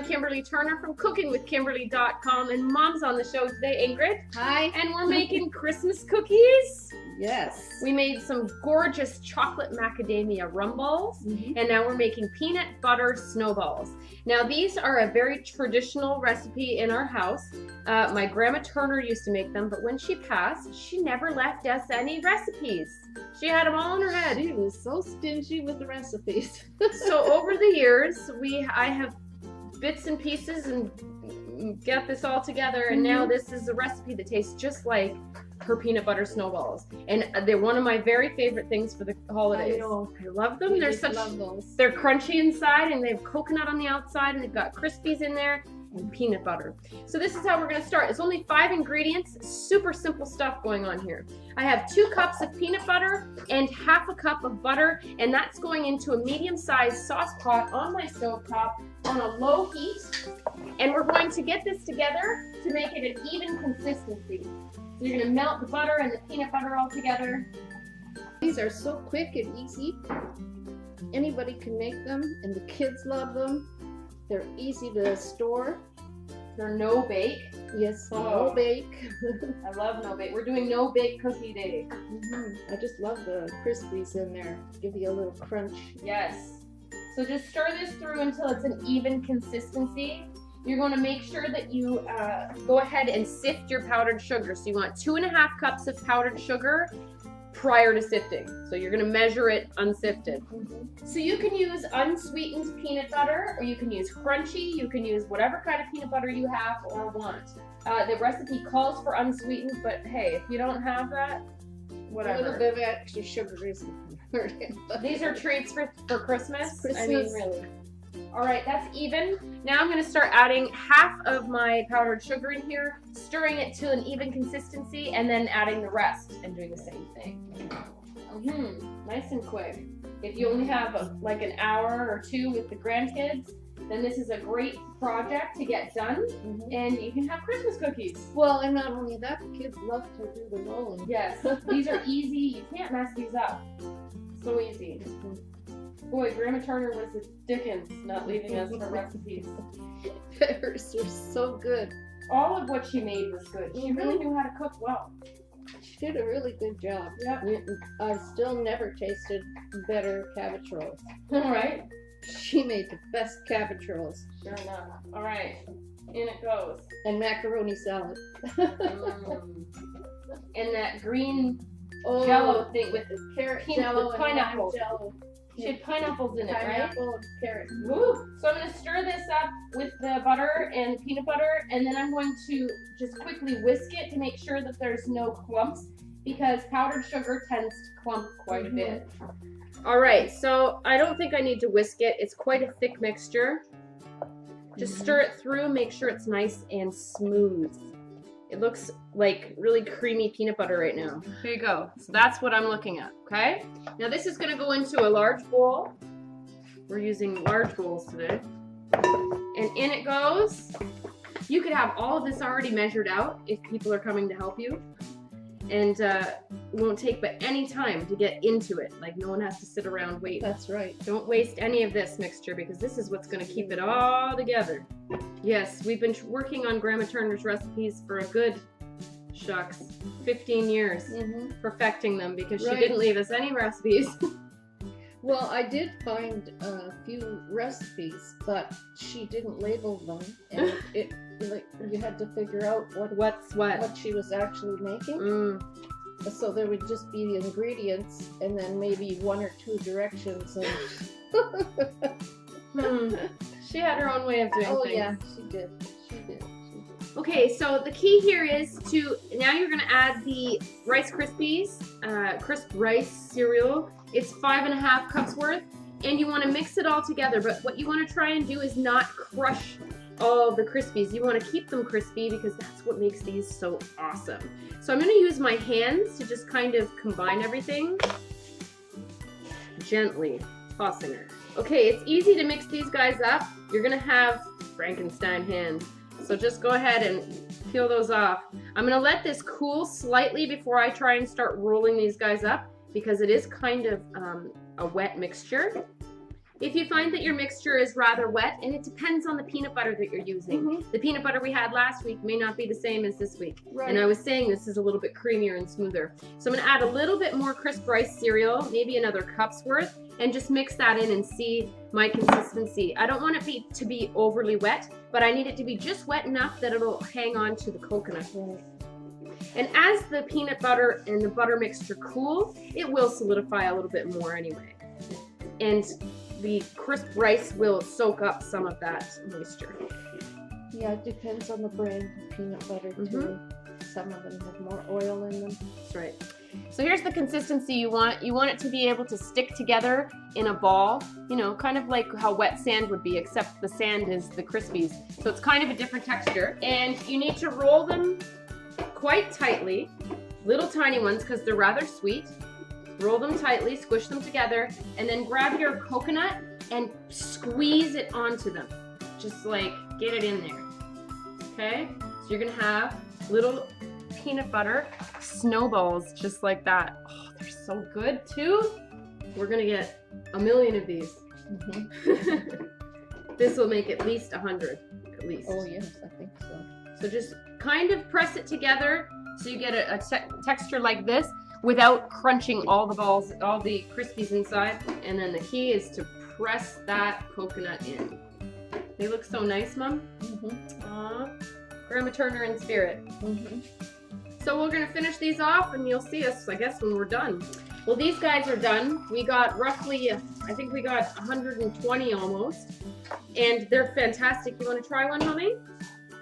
I'm Kimberly Turner from cookingwithkimberly.com, and Mom's on the show today, Ingrid. Hi. And we're making Christmas cookies. Yes. We made some gorgeous chocolate macadamia rum balls, and now we're making peanut butter snowballs. Now these are a very traditional recipe in our house. My grandma Turner used to make them, but when she passed, she never left us any recipes. She had them all in her head. She was so stingy with the recipes. So over the years, I have bits and pieces and get this all together, and now this is a recipe that tastes just like her peanut butter snowballs, and they're one of my very favorite things for the holidays. I know. I love them. They're they're crunchy inside, and they have coconut on the outside, and they've got Crispies in there and peanut butter. So this is how we're going to start. It's only 5 ingredients, super simple stuff going on here. I have 2 cups of peanut butter and half a cup of butter, and that's going into a medium-sized sauce pot on my stove top on a low heat, and we're going to get this together to make it an even consistency. So you're going to melt the butter and the peanut butter all together. These are so quick and easy. Anybody can make them, and the kids love them. They're easy to store. They're no bake. Yes, no bake. I love no bake. We're doing no bake cookie day. I just love the Crispies in there. Give you a little crunch. Yes. So just stir this through until it's an even consistency. You're going to make sure that you go ahead and sift your powdered sugar. So you want 2.5 cups of powdered sugar prior to sifting. So you're going to measure it unsifted. So you can use unsweetened peanut butter, or you can use crunchy. You can use whatever kind of peanut butter you have or want. The recipe calls for unsweetened, but hey, if you don't have that, whatever. A little bit of extra sugar isn't hurt. These are treats for Christmas. Christmas. I mean, really. All right, that's even. Now I'm going to start adding half of my powdered sugar in here, stirring it to an even consistency, and then adding the rest and doing the same thing. Nice and quick. If you only have like an hour or 2 with the grandkids, then this is a great project to get done, and you can have Christmas cookies. Well, and not only that, the kids love to do the rolling. Yes, these are easy. You can't mess these up. So easy. Boy, Grandma Turner was the dickens not leaving us her recipes. Hers were so good. All of what she made was good. She really knew how to cook well. She did a really good job. Yep. I still never tasted better cabbage rolls. All right. She made the best cabbage rolls. Sure enough. All right. In it goes. And macaroni salad. And that green jello thing with the carrot jello with and pineapple. jello. She had pineapples in it, Pineapple right? and carrot. Woo! So I'm going to stir this up with the butter and peanut butter, and then I'm going to just quickly whisk it to make sure that there's no clumps, because powdered sugar tends to clump quite a bit. All right, so I don't think I need to whisk it. It's quite a thick mixture. Just stir it through, make sure it's nice and smooth. It looks like really creamy peanut butter right now. Here you go. So that's what I'm looking at, okay? Now this is gonna go into a large bowl. We're using large bowls today. And in it goes. You could have all of this already measured out if people are coming to help you. And it won't take but any time to get into it. Like, no one has to sit around waiting. That's right. Don't waste any of this mixture, because this is what's going to keep it all together. Yes, we've been working on Grandma Turner's recipes for a good, 15 years, perfecting them, because she didn't leave us any recipes. Well, I did find a few recipes, but she didn't label them, and like you had to figure out what she was actually making. So there would just be the ingredients, and then maybe 1 or 2 directions. And She had her own way of doing things. Oh yeah, she did. Okay, so the key here is now you're going to add the Rice Krispies, crisp rice cereal. It's 5.5 cups worth, and you want to mix it all together, but what you want to try and do is not crush all the Crispies. You want to keep them crispy, because that's what makes these so awesome. So I'm going to use my hands to just kind of combine everything. Gently tossing her. Okay, it's easy to mix these guys up. You're going to have Frankenstein hands. So just go ahead and peel those off. I'm going to let this cool slightly before I try and start rolling these guys up, because it is kind of a wet mixture. If you find that your mixture is rather wet, and it depends on the peanut butter that you're using. The peanut butter we had last week may not be the same as this week. And I was saying this is a little bit creamier and smoother. So I'm gonna add a little bit more crisp rice cereal, maybe another cup's worth, and just mix that in and see my consistency. I don't want it to be overly wet, but I need it to be just wet enough that it'll hang on to the coconut. And as the peanut butter and the butter mixture cool, it will solidify a little bit more anyway. And the crisp rice will soak up some of that moisture. Yeah, it depends on the brand of peanut butter too. Some of them have more oil in them. That's right. So here's the consistency you want. You want it to be able to stick together in a ball, you know, kind of like how wet sand would be, except the sand is the Crispies. So it's kind of a different texture. And you need to roll them quite tightly, little tiny ones because they're rather sweet. Roll them tightly, squish them together, and then grab your coconut and squeeze it onto them. Just like get it in there. Okay? So you're gonna have little peanut butter snowballs just like that. Oh, they're so good too. We're gonna get a million of these. This will make at least 100, at least. Oh yes, I think so. So just kind of press it together so you get a texture like this without crunching all the balls, all the Crispies inside. And then the key is to press that coconut in. They look so nice, Mom. Aw, Grandma Turner in spirit. So we're gonna finish these off and you'll see us, I guess, when we're done. Well, these guys are done. We got roughly, I think we got 120 almost. And they're fantastic. You wanna try one, Mommy?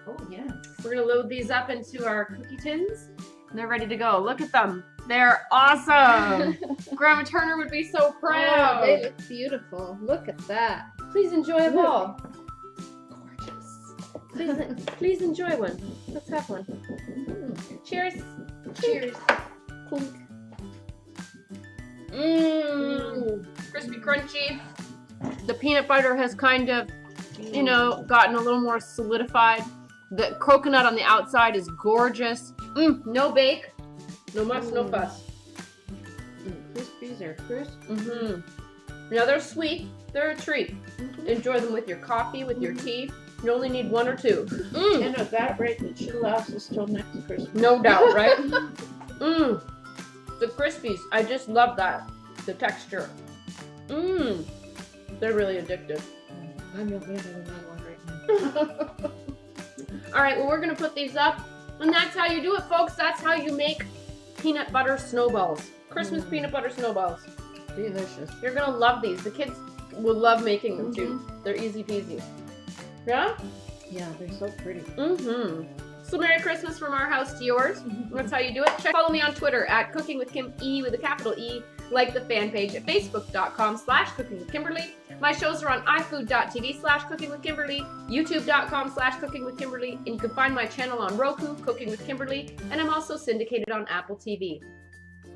Oh yes. We're gonna load these up into our cookie tins. And they're ready to go. Look at them. They're awesome. Grandma Turner would be so proud. Oh, they look beautiful. Look at that. Please enjoy a ball. Gorgeous. Please enjoy one. Let's have one. Cheers. Cheers. Clink. Crispy, crunchy. The peanut butter has kind of, you know, gotten a little more solidified. The coconut on the outside is gorgeous. No bake. No muss, no fuss. Crispies are crisp. Now they're sweet. They're a treat. Enjoy them with your coffee, with your tea. You only need one or two. And at that rate, it should last us till next Christmas. No doubt, right? The Crispies. I just love that. The texture. They're really addictive. I'm not having one right now. All right, well, we're going to put these up. And that's how you do it, folks. That's how you make peanut butter snowballs. Christmas peanut butter snowballs. Delicious. You're going to love these. The kids will love making them, too. They're easy peasy. Yeah? Yeah, they're so pretty. So Merry Christmas from our house to yours. That's how you do it. Follow me on Twitter at Cooking with Kim E with a capital E. Like the fan page at facebook.com/cookingwithkimberly. My shows are on ifood.tv/cookingwithkimberly, youtube.com/cookingwithkimberly, and you can find my channel on Roku, Cooking with Kimberly, and I'm also syndicated on Apple TV.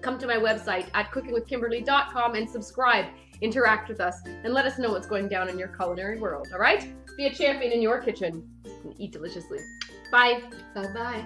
Come to my website at cookingwithkimberly.com and subscribe, interact with us, and let us know what's going down in your culinary world, all right? Be a champion in your kitchen and eat deliciously. Bye. Bye-bye.